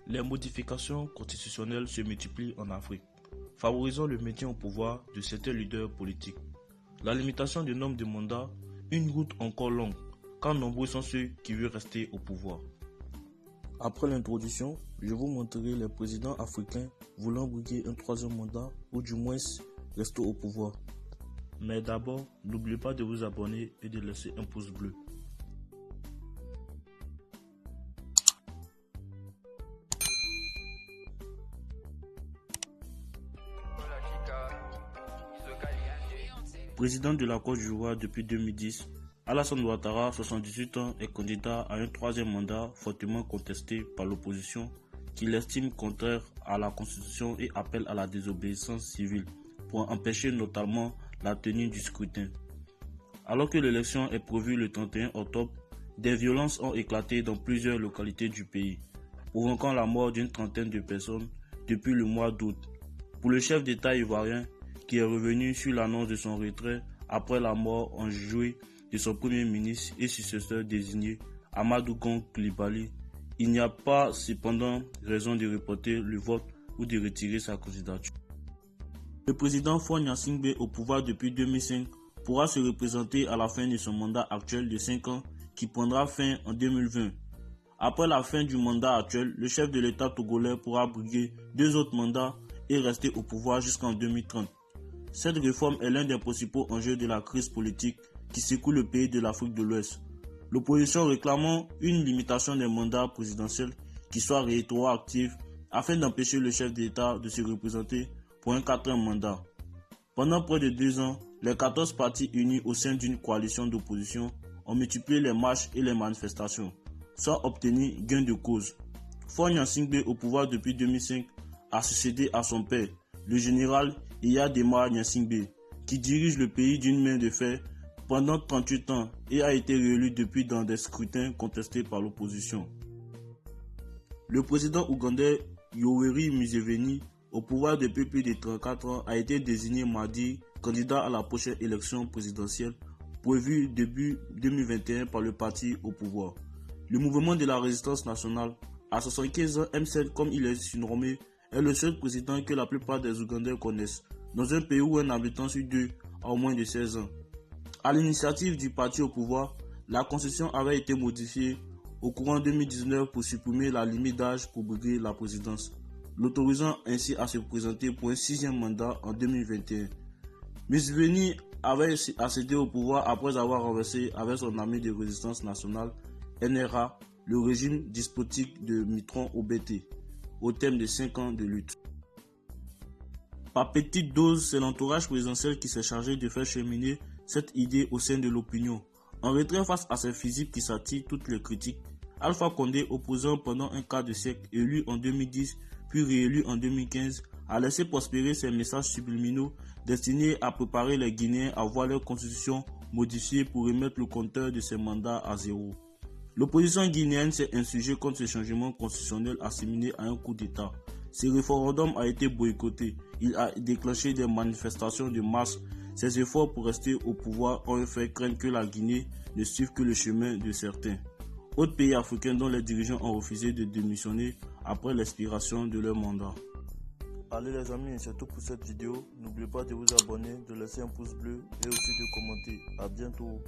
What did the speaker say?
Les modifications constitutionnelles se multiplient en Afrique, favorisant le maintien au pouvoir de certains leaders politiques. La limitation du nombre de mandats, une route encore longue, car nombreux sont ceux qui veulent rester au pouvoir. Après l'introduction, je vous montrerai les présidents africains voulant briguer un troisième mandat ou du moins rester au pouvoir. Mais d'abord, n'oubliez pas de vous abonner et de laisser un pouce bleu. Président de la Côte d'Ivoire depuis 2010, Alassane Ouattara, 78 ans, est candidat à un troisième mandat fortement contesté par l'opposition qui l'estime contraire à la Constitution et appelle à la désobéissance civile pour empêcher notamment la tenue du scrutin. Alors que l'élection est prévue le 31 octobre, des violences ont éclaté dans plusieurs localités du pays, provoquant la mort d'une trentaine de personnes depuis le mois d'août. Pour le chef d'État ivoirien, qui est revenu sur l'annonce de son retrait après la mort en juillet de son premier ministre et successeur désigné, Amadou Gon Coulibaly, il n'y a pas cependant raison de reporter le vote ou de retirer sa candidature. Le président Faure Gnassingbé, au pouvoir depuis 2005, pourra se représenter à la fin de son mandat actuel de 5 ans qui prendra fin en 2020. Après la fin du mandat actuel, le chef de l'État togolais pourra briguer 2 autres mandats et rester au pouvoir jusqu'en 2030. Cette réforme est l'un des principaux enjeux de la crise politique qui secoue le pays de l'Afrique de l'Ouest. L'opposition réclamant une limitation des mandats présidentiels qui soit rétroactive afin d'empêcher le chef d'État de se représenter pour un 4e mandat. Pendant près de 2 ans, les 14 partis unis au sein d'une coalition d'opposition ont multiplié les marches et les manifestations, sans obtenir gain de cause. Faure Gnassingbé, au pouvoir depuis 2005, a succédé à son père, le général Yaya Demba Gnassingbé, qui dirige le pays d'une main de fer pendant 38 ans et a été réélu depuis dans des scrutins contestés par l'opposition. Le président ougandais Yoweri Museveni, au pouvoir depuis plus de 34 ans, a été désigné mardi candidat à la prochaine élection présidentielle prévue début 2021 par le parti au pouvoir. Le mouvement de la résistance nationale, à 75 ans, M7 comme il est surnommé, est le seul président que la plupart des Ougandais connaissent, dans un pays où un habitant sur 2 a au moins de 16 ans. À l'initiative du parti au pouvoir, la constitution avait été modifiée au courant 2019 pour supprimer la limite d'âge pour briguer la présidence, l'autorisant ainsi à se présenter pour un 6e mandat en 2021. Museveni avait accédé au pouvoir après avoir renversé avec son ami de résistance nationale, NRA, le régime despotique de Mitterrand Obote, au terme de 5 ans de lutte. Par petite dose, c'est l'entourage présidentiel qui s'est chargé de faire cheminer cette idée au sein de l'opinion. En retrait face à ces physiques qui s'attirent toutes les critiques, Alpha Condé, opposant pendant un quart de siècle, élu en 2010 puis réélu en 2015, a laissé prospérer ses messages subliminaux destinés à préparer les Guinéens à voir leur constitution modifiée pour remettre le compteur de ses mandats à zéro. L'opposition guinéenne s'est insurgée contre ce changement constitutionnel assimilé à un coup d'État. Ce référendum a été boycotté. Il a déclenché des manifestations de masse. Ses efforts pour rester au pouvoir ont fait craindre que la Guinée ne suive que le chemin de certains autres pays africains dont les dirigeants ont refusé de démissionner après l'expiration de leur mandat. Allez les amis, c'est tout pour cette vidéo. N'oubliez pas de vous abonner, de laisser un pouce bleu et aussi de commenter. À bientôt.